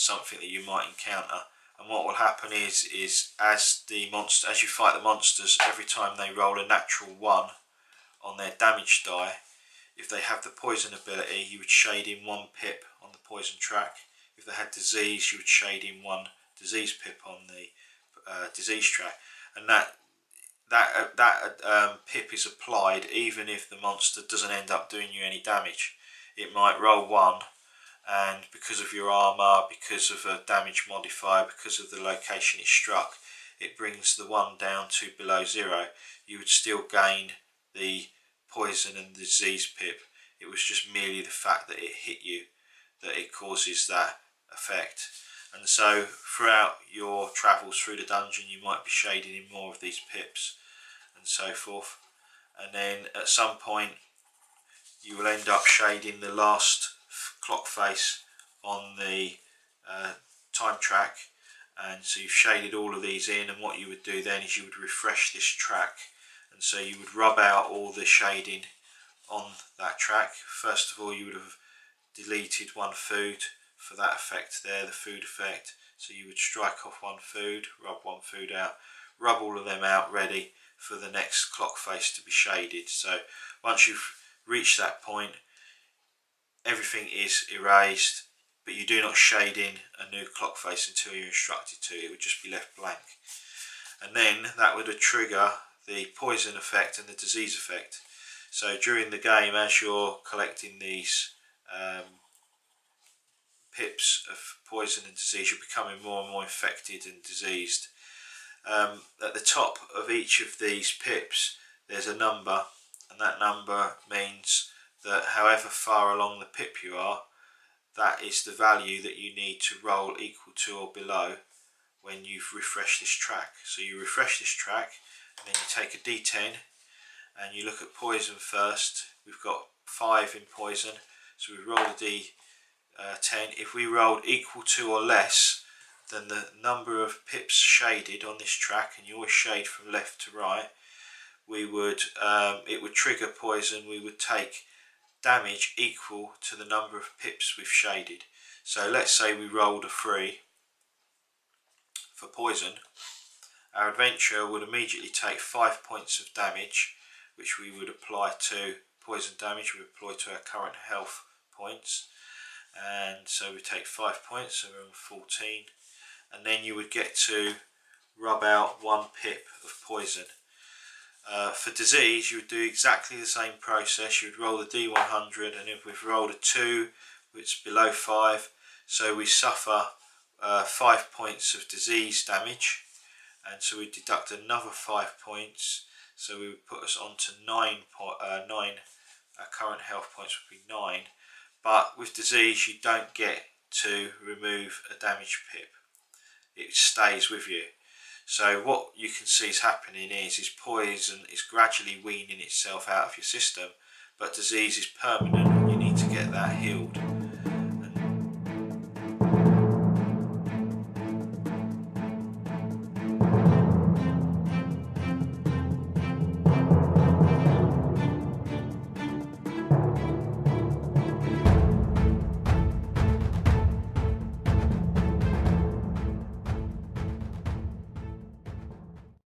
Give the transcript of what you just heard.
something that you might encounter. And what will happen is as you fight the monsters, every time they roll a natural 1 on their damage die, if they have the poison ability, you would shade in 1 pip on the poison track. If they had disease, you would shade in 1 disease pip on the disease track, and that pip is applied even if the monster doesn't end up doing you any damage. It might roll 1, and because of your armour, because of a damage modifier, because of the location it struck, it brings the 1 down to below 0. You would still gain the poison and the disease pip. It was just merely the fact that it hit you that it causes that effect. And so throughout your travels through the dungeon, you might be shading in more of these pips and so forth, and then at some point you will end up shading the last clock face on the time track. And so you've shaded all of these in, and what you would do then is you would refresh this track, and so you would rub out all the shading on that track. First of all, you would have deleted 1 food for that effect there, the food effect. So you would strike off 1 food, rub 1 food out, rub all of them out ready for the next clock face to be shaded. So once you've reached that point, everything is erased, but you do not shade in a new clock face until you're instructed to. It would just be left blank, and then that would trigger the poison effect and the disease effect. So during the game, as you're collecting these pips of poison and disease, you're becoming more and more infected and diseased. At the top of each of these pips there's a number, and that number means that however far along the pip you are, that is the value that you need to roll equal to or below when you've refreshed this track. So you refresh this track, and then you take a D10 and you look at poison first. We've got 5 in poison, so we roll a D10. If we rolled equal to or less than the number of pips shaded on this track, and you always shade from left to right, we would it would trigger poison. We would take damage equal to the number of pips we've shaded. So let's say we rolled a 3 for poison. Our adventurer would immediately take 5 points of damage, which we would apply to poison damage. We apply to our current health points, and so we take 5 points, so we're on 14, and then you would get to rub out 1 pip of poison. For disease, you would do exactly the same process. You would roll the D100, and if we've rolled a 2, it's below 5, so we suffer 5 points of disease damage, and so we deduct another 5 points, so we would put us on to 9. Our current health points would be 9, but with disease you don't get to remove a damage pip. It stays with you. So what you can see is happening is poison is gradually weaning itself out of your system, but disease is permanent, and you need to get that healed.